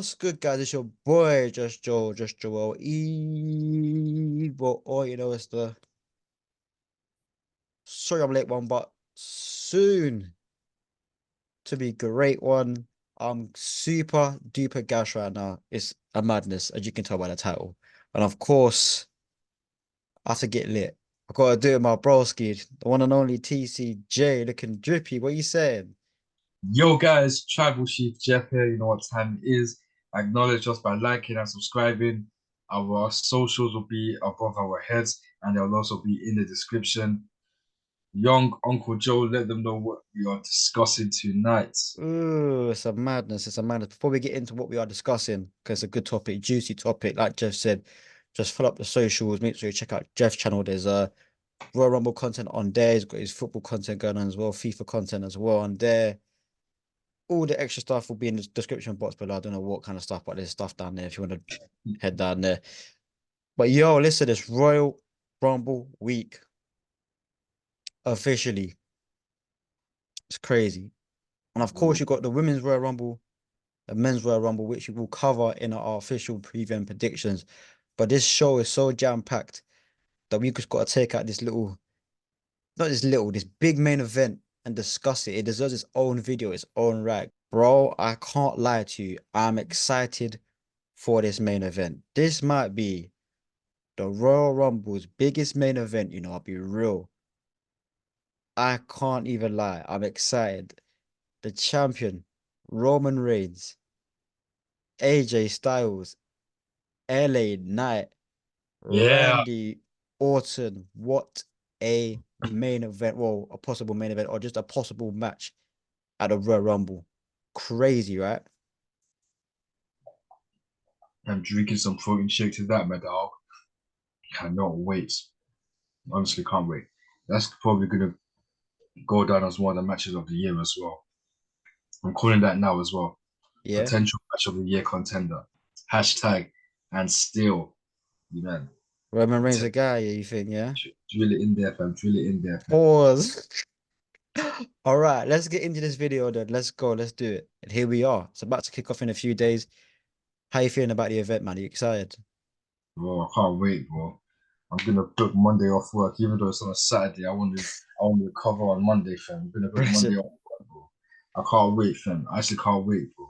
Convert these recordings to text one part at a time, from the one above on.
What's good, guys? It's your boy, Just Joel Evo. Or it's the sorry I'm late one, but soon to be great one. I'm super duper gash right now. It's a madness, as you can tell by the title. And of course, I have to get lit. I gotta do it with my broski, the one and only TCJ, looking drippy. What you saying? Yo guys, Tribal Chief Jeff here. You know what time it is. Acknowledge us by liking and subscribing. Our socials will be above our heads and they'll also be in the description. Young Uncle Joe, let them know what we are discussing tonight. Ooh, it's a madness. It's a madness. Before we get into what we are discussing, because it's a good topic, juicy topic, like Jeff said, just fill up the socials. Make sure you check out Jeff's channel. There's Royal Rumble content on there. He's got his football content going on as well, FIFA content as well on there. All the extra stuff will be in the description box below. I don't know what kind of stuff, but there's stuff down there if you want to head down there. But yo, listen, it's Royal Rumble week officially. It's crazy. And of course, Bro, you got the Women's Royal Rumble, the Men's Royal Rumble, which we will cover in our official preview and predictions. But this show is so jam-packed that we just got to take out this little, not this little, this big main event and discuss it. It deserves its own video, its own rag. Bro, I can't lie to you. I'm excited for this main event. This might be the Royal Rumble's biggest main event, I'll be real. I can't even lie. I'm excited. The champion, Roman Reigns, AJ Styles, LA Knight, yeah, Randy Orton. What a main event. Well, a possible main event or just a possible match at a Royal Rumble. Crazy, right? I'm drinking some protein shake to that, my dog. Cannot wait. Honestly, can't wait. That's probably gonna go down as one of the matches of the year as well. I'm calling that now as well. Yeah. Potential match of the year contender. Hashtag and still, you know. Roman Reigns a guy, yeah, you think, yeah? Drill it in there, fam. Drill it in there, fam. Pause. All right, let's get into this video then. Let's go. Let's do it. And here we are. It's about to kick off in a few days. How you feeling about the event, man? Are you excited? Bro, I can't wait, bro. I'm gonna book Monday off work, even though it's on a Saturday. I want to recover on Monday, fam. I'm gonna book Monday Impressive. off work, bro. I can't wait, fam. I actually can't wait, bro.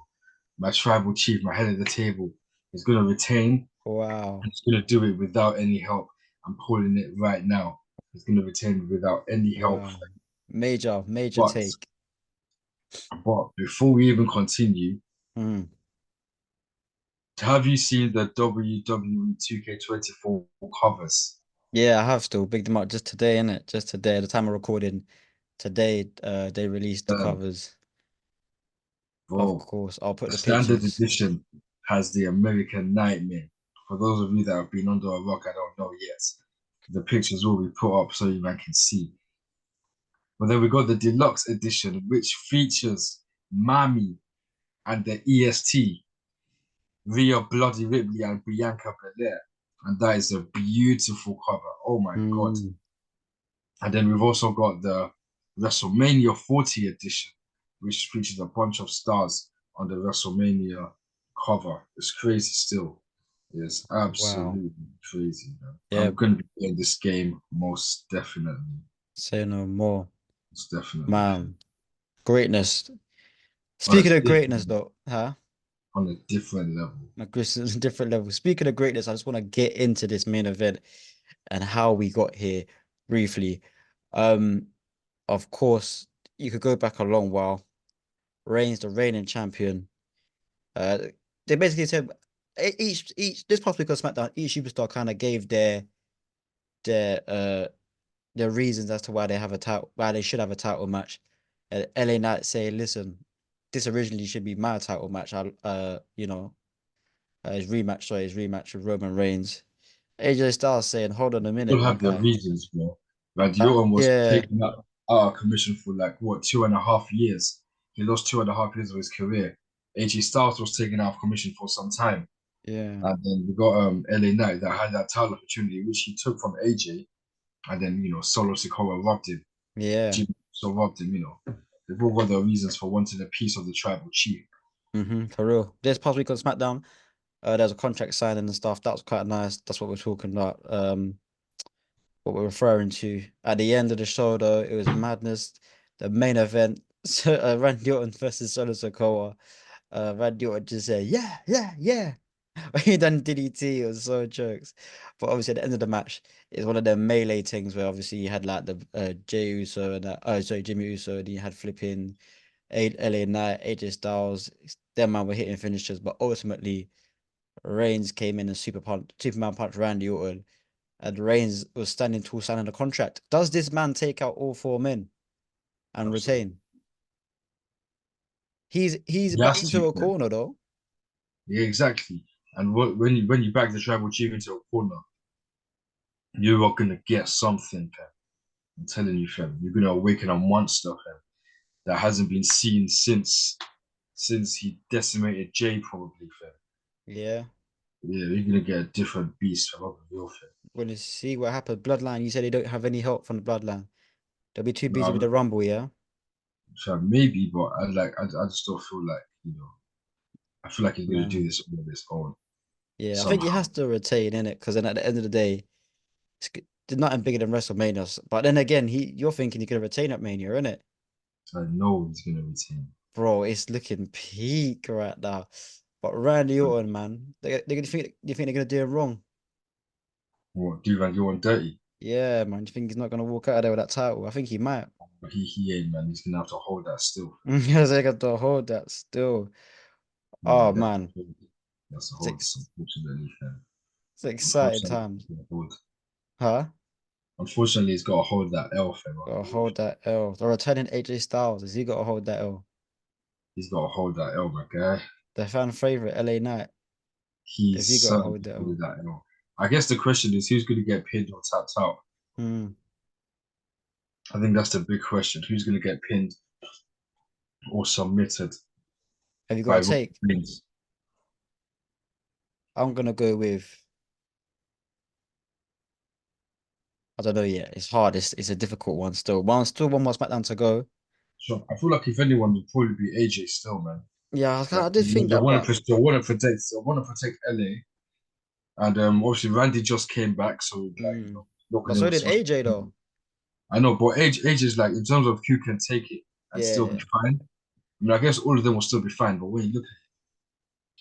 My tribal chief, my head of the table, is gonna retain, Wow. and he's gonna do it without any help. I'm calling it right now. He's gonna retain without any help. Wow. Major, major But take. before we even continue, Mm. have you seen the WWE 2K24 covers? Yeah, I have still bigged them up just today, innit? Just today. At the time of recording, today, they released the Um, covers. Of Bro, course. I'll put the the standard pictures. edition has the American Nightmare. For those of you that have been under a rock, I don't know yet. The pictures will be put up so you man can see. But then we got the deluxe edition, which features Mami and the EST, Rhea Bloody Ripley and Bianca Belair. And that is a beautiful cover. Oh my God. Mm. And then we've also got the WrestleMania 40 edition, which features a bunch of stars on the WrestleMania cover. It's crazy still. It's Wow. absolutely crazy, man. Yeah, I'm going to be playing this game most definitely. say no more. Most definitely. Man, greatness. On a Speaking of greatness, different, though, huh? on a different level. Like this is a different level. Speaking of greatness, I just want to get into this main event and how we got here briefly. Um, of course, you could go back a long while. Reigns, the reigning champion. Uh, they basically said each this past week on SmackDown, each superstar kind of gave their uh their reasons as to why they have a title, why they should have a title match. LA Knight say, listen, this originally should be my title match. His rematch with Roman Reigns. AJ Styles saying, hold on a minute, People my have their guy. reasons, bro. Randy Orton was Yeah, taken out of commission for like, what, 2.5 years? He lost 2.5 years of his career. AJ Styles was taken out of commission for some time. yeah, And then we got LA Knight that had that title opportunity, which he took from AJ. And then, Solo Sikoa robbed him. yeah. Jimmy so robbed him. They've all got their reasons for wanting a piece of the tribal chief. For real. This past week on SmackDown, there's a contract signing and stuff. That was quite nice. That's what we're talking about. What we're referring to. At the end of the show, though, it was madness. The main event, so, Randy Orton versus Solo Sikoa. Randy Orton just said, yeah, yeah, yeah. When he done DDT, it was so jokes. But obviously, at the end of the match, it's one of them melee things where obviously you had like the Jey Uso and oh, sorry, Jimmy Uso, and you had flipping LA Knight, AJ Styles. Them man were hitting finishers, but ultimately, Reigns came in and Superman punched Randy Orton, and Reigns was standing tall, signing a contract. Does this man take out all four men and Absolutely. retain? He's He backed has to, into a fam. corner though. Yeah, exactly. And when you back the tribal chief into a corner, you are gonna get something, fam. I'm telling you, fam. You're gonna awaken a monster, fam, that hasn't been seen since he decimated Jay, probably, fam. Yeah. Yeah, you're gonna get a different beast, fam. I'll be real, fam. We're gonna see what happens. Bloodline, you said they don't have any help from the bloodline. They'll be too busy with No, the Rumble, yeah? fam, maybe, but I just don't feel like, I feel like he's gonna do Man. this on his own Yeah, I think he has somehow. to retain in it because then at the end of the day, there's nothing bigger than WrestleMania. But then again, you're thinking he could retain at Mania, innit? I know he's gonna retain. Bro, it's looking peak right now. But Randy But Orton, man, they're gonna think you think they're gonna do him wrong? what, do Randy Orton dirty? Yeah, man. Do you think he's not gonna walk out of there with that title? I think he might. But he ain't, man. He's gonna have to hold that still. Because they got to hold that still. Yeah, Oh man, that's a it's, hold, ex unfortunately, fam. it's exciting Unfortunately, times, he's gotta hold. huh? Unfortunately, he's got to hold that L, fam. Gotta hold that L. They're returning AJ Styles. Has he got to hold that L? He's got to hold that L, my guy. The fan favorite LA Knight. Has he He's got to certainly hold that L? holding that L. I guess the question is who's going to get pinned or tapped out? Hmm. I think that's the big question. Who's going to get pinned or submitted Have you got by a Roman take? Reigns? I'm gonna go with. I don't know yet. It's hard. It's a difficult one still. Still one more SmackDown to go. So I feel like if anyone would probably be AJ still, man. Yeah, Like I did think that, but they want to protect LA, and obviously Randy just came back, so like mm, not but going so to did so. AJ though. I know, but age is like in terms of who can take it and still be Yeah. fine. I mean, I guess all of them will still be fine, but when you look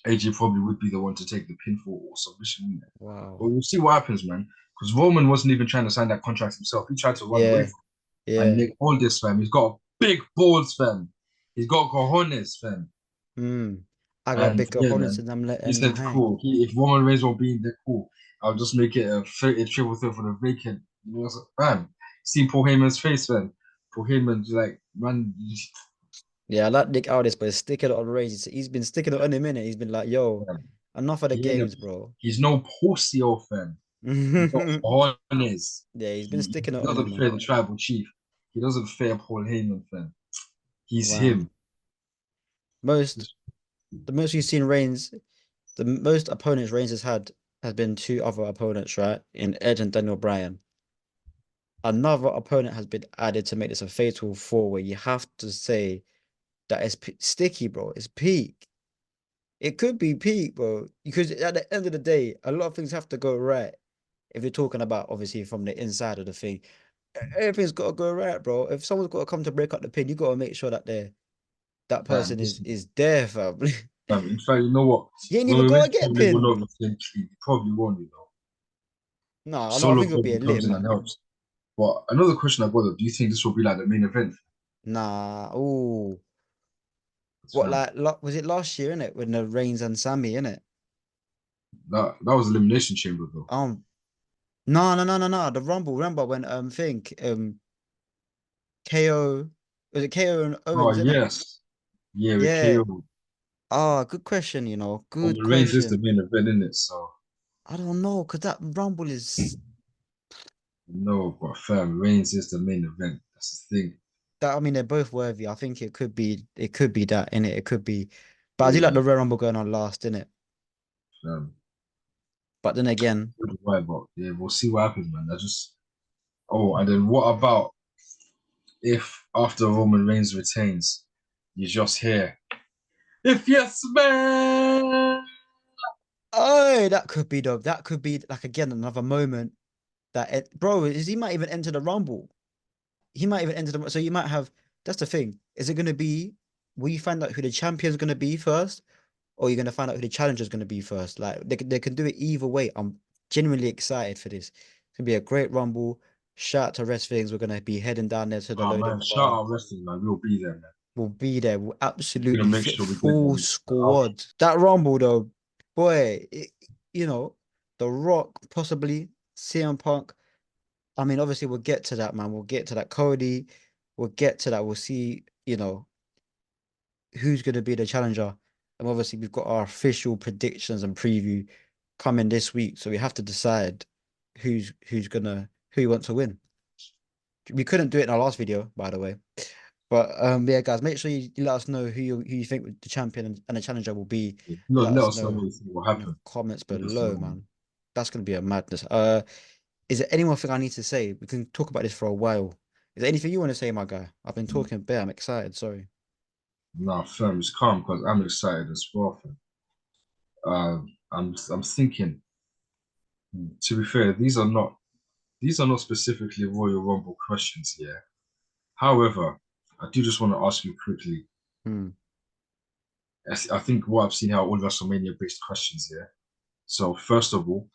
at AJ, probably would be the one to take the pinfall or submission. But Wow. we'll see what happens, man. Because Roman wasn't even trying to sign that contract himself. He tried to run away Yeah. from it. And Yeah. Nick Aldis, fam, he's got big balls, fam. He's got cojones, fam. Hmm. I got And bigger yeah, hornets man, and I'm he letting them said, hang. cool. If Roman Reigns won't be in there, cool. I'll just make it a triple threat for the vacant. You know, so, bam. See Paul Heyman's face, man. Paul Heyman's like, man, Yeah, I like Nick Aldis, but he's sticking it on Reigns. He's been sticking it on him, innit? He's been like, yo, man, enough of the he ain't a, games, bro. he's no pussy old fan. He's got Yeah, cojones. he's been He sticking it on him, doesn't man. fear the tribal chief. He doesn't fear Paul Heyman, fan. He's Wow. him. Most the most you've seen Reigns, the most opponents Reigns has had has been two other opponents, right? In Edge and Daniel Bryan. Another opponent has been added to make this a fatal four where you have to say that it's sticky, bro. It's peak. It could be peak, bro. Because at the end of the day, a lot of things have to go right. If you're talking about obviously from the inside of the thing, everything's got to go right, bro. If someone's got to come to break up the pin, you got to make sure that that Man, person is listen, is there, fam. in fact, you know what? You ain't even Roman got to Reigns get probably will pinned. not retain clean. He probably won't, you know. No, I know. I Solo think it'll be a probably lit comes in and match. helps. But another question I got up, do you think this will be like the main event? Nah. Ooh. What Fam? like was it last year, innit? When the Reigns and Sammy, innit? That was Elimination Chamber though. No, no, no, no, no. The Rumble. Remember when KO was it KO and Oh Owens, innit? yes. Yeah, with Yeah. KO. Ah, good question, Good Roman Reigns is the question. main event, isn't it? So I don't know, because that Rumble is no, but fam, Reigns is the main event. That's the thing. that I mean they're both worthy. I think it could be that in it. It could be. But I do like Yeah, the Royal Rumble going on last, innit? fam. But then again, Right, but yeah, we'll see what happens, man. I just and then what about if after Roman Reigns retains, you just hear If you smell. Oh, that could be like again another moment that bro is he might even enter the rumble. He might even enter the so you might have that's the thing. Is it gonna be will you find out who the champion's gonna be first, or are you gonna find out who the challenger's gonna be first? Like they can do it either way. I'm genuinely excited for this. It's gonna be a great rumble. Shout out to Rest Things. We're gonna be heading down there to the Oh loading man, shout bar. out wrestling, man. We'll be there, man. We'll be there. We'll We're gonna absolutely make fit sure we get full them after. squad. That rumble though, boy, you know, The Rock possibly CM Punk. I mean, obviously we'll get to that, man. We'll get to that. Cody. We'll get to that. We'll see, who's going to be the challenger. And obviously we've got our official predictions and preview coming this week. So we have to decide who you want to win. We couldn't do it in our last video, by the way. But yeah, guys, make sure you let us know who you think the champion and the challenger will be. Let Let us us know know what you think will in the happen. comments Let us below, know. man. That's gonna be a madness. Is there any more thing I need to say? We can talk about this for a while. Is there anything you want to say, my guy? I've been talking a bit. I'm excited. Sorry. Nah, fam, it's calm because I'm excited as well, fam. I'm thinking. To be fair, these are not specifically Royal Rumble questions here. However, I do just want to ask you quickly. Hmm. I think what I've seen how all WrestleMania based questions here. So first of all,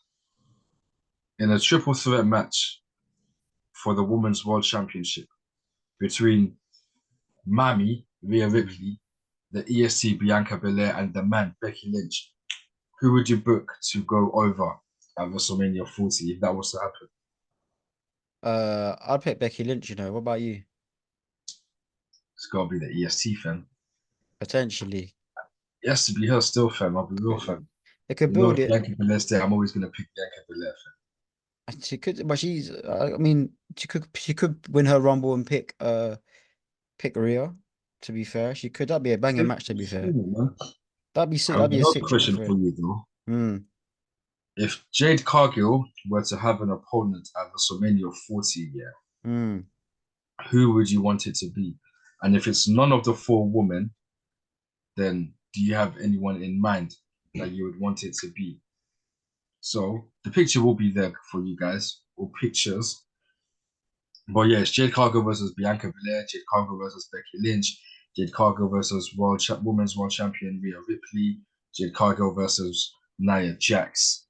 in a triple threat match for the Women's World Championship between Mami, Rhea Hmm. Ripley, the EST Bianca Belair, and the man Becky Lynch, who would you book to go over at WrestleMania 40 if that was to happen? I'd pick Becky Lynch. What about you? It's got to be the EST fan. Potentially, It has to be her still, fam. I'll be real, could fam. they could You know, build if it. Bianca Belair's there, I'm always going to pick Bianca Belair, She could, but I mean, she could win her Rumble and pick Rhea. To be fair, she could. That'd be a banging fam. match. To be fair, Man. that'd be sick. I have That'd be a another sick triple question threat. for you, though. Hmm. If Jade Cargill were to have an opponent at WrestleMania 40, yeah, Hmm. who would you want it to be? And if it's none of the four women, then do you have anyone in mind that you would want it to be? So the picture will be there for you guys, or pictures. But yeah, it's Jade Cargill versus Bianca Belair, Jade Cargill versus Becky Lynch, Jade Cargill versus Women's World Champion Rhea Ripley, Jade Cargill versus Nia Jax.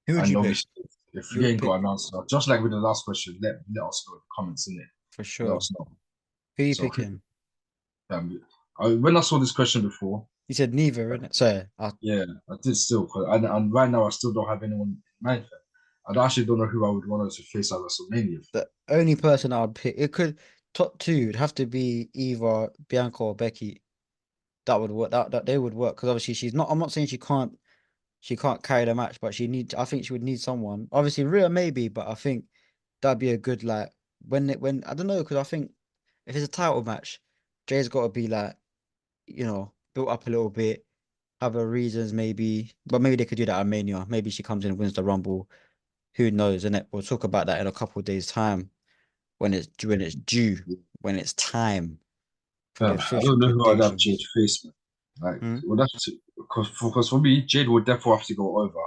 Who would And you pick? obviously, if You you would ain't got pick an answer, just like with the last question, let us know in the comments in it. for Let sure. us know. Who you So picking? um, when I saw this question before, You said neither, innit? Sorry, yeah, I did still, and right now I still don't have anyone in mind. I actually don't know who I would want to face at WrestleMania. the only person I would pick, it could top two would have to be either Bianca or Becky. That would work. That they would work because obviously she's not. I'm not saying she can't carry the match, but I think she would need someone. Obviously, Rhea maybe, but I think that'd be a good like when I don't know because I think if it's a title match, Jay's got to be like built up a little bit, have her reasons maybe, but maybe they could do that at Mania. Maybe she comes in and wins the Rumble. Who knows? And we'll talk about that in a couple of days' time when it's due, when it's time for the I official don't know who I'd have Jade predictions. face, man. Like, Hmm? well, that's because for me, Jade would definitely have to go over,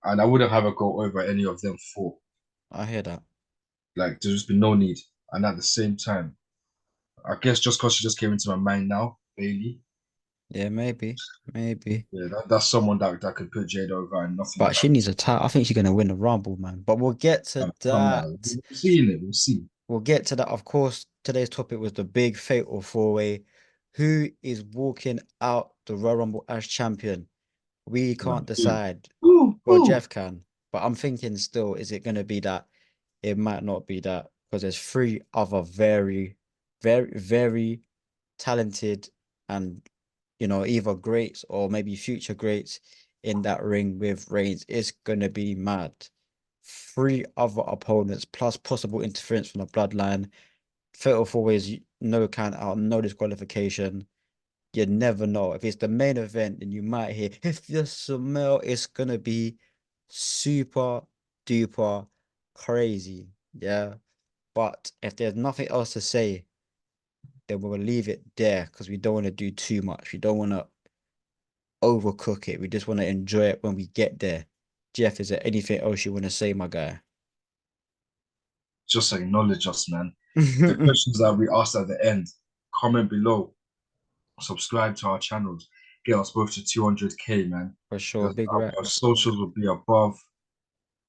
and I wouldn't have her go over any of them four. I hear that. Like, there's just been no need. And at the same time, I guess just because she just came into my mind now, Bailey, Yeah, maybe. yeah, that's someone that could put Jade over and nothing But would she happen. needs a title. I think she's gonna win the Rumble, man. But we'll get to Come now, that. we'll see in it. We'll see. We'll get to that. Of course, today's topic was the big fatal four-way. Who is walking out the Royal Rumble as champion? We can't decide. Ooh, Well, ooh. Jeff can, but I'm thinking still, is it gonna be that? It might not be that because there's three other very talented and either greats or maybe future greats in that ring with Reigns. It's gonna be mad. Three other opponents plus possible interference from the bloodline. Fatal four ways, no count out, no disqualification. You never know. If it's the main event, then you might hear if you smell, it's gonna be super duper crazy. Yeah. But if there's nothing else to say, then we'll leave it there because we don't want to do too much. We don't want to overcook it. We just want to enjoy it when we get there. Jeff, is there anything else you want to say, my guy? Just acknowledge us, man. The questions that we asked at the end, comment below, subscribe to our channels, get us both to 200K, man. For sure, big Our racks. socials will be above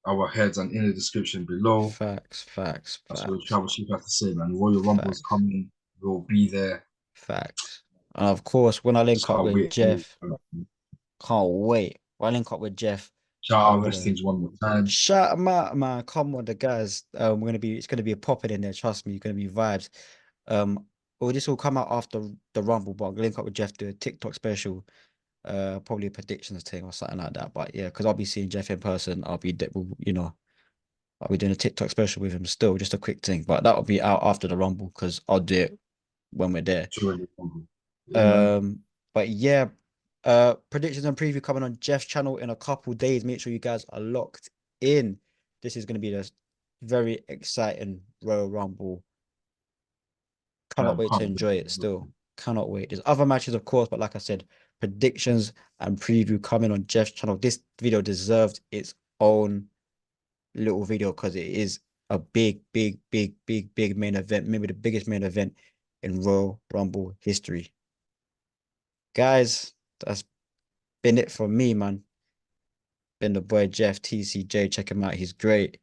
our heads and in the description below. Facts, facts, That's what the facts, travel chief have to say, man. Royal Rumble's facts, coming. We'll be there. facts. And of course, when I Just link up can't with wait. Jeff, can't wait. When I link up with Jeff, Shout I'm out gonna Listings one more time. shout him out, man. Come on, the guys. It's gonna be a popping in there. Trust me, it's gonna be vibes. Um, well, this will come out after the Rumble, but I'm gonna link up with Jeff, do a TikTok special, probably a predictions thing or something like that. But yeah, because I'll be seeing Jeff in person. I'll be doing a TikTok special with him still, just a quick thing. But that'll be out after the Rumble because I'll do it when we're there. Royal Rumble. Yeah, man. Um, but yeah, predictions and preview coming on Jeff's channel in a couple days. Make sure you guys are locked in. This is going to be a very exciting Royal Rumble. Cannot Man, wait to can't enjoy it wait. still. Cannot wait. There's other matches, of course, but like I said, predictions and preview coming on Jeff's channel. This video deserved its own little video because it is a big, big, big, big, big main event. Maybe the biggest main event in Royal Rumble history. Guys, that's been it for me, man. Been the boy Jeff TCJ. Check him out. He's great.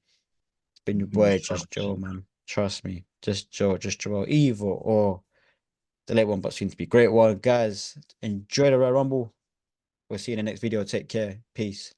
It's been your boy, Travel just Joe, chief. man. Trust me. Just Joe, just Joel. Evil or the late one, but soon to be great one. Guys, enjoy the Royal Rumble. We'll see you in the next video. Take care. Peace.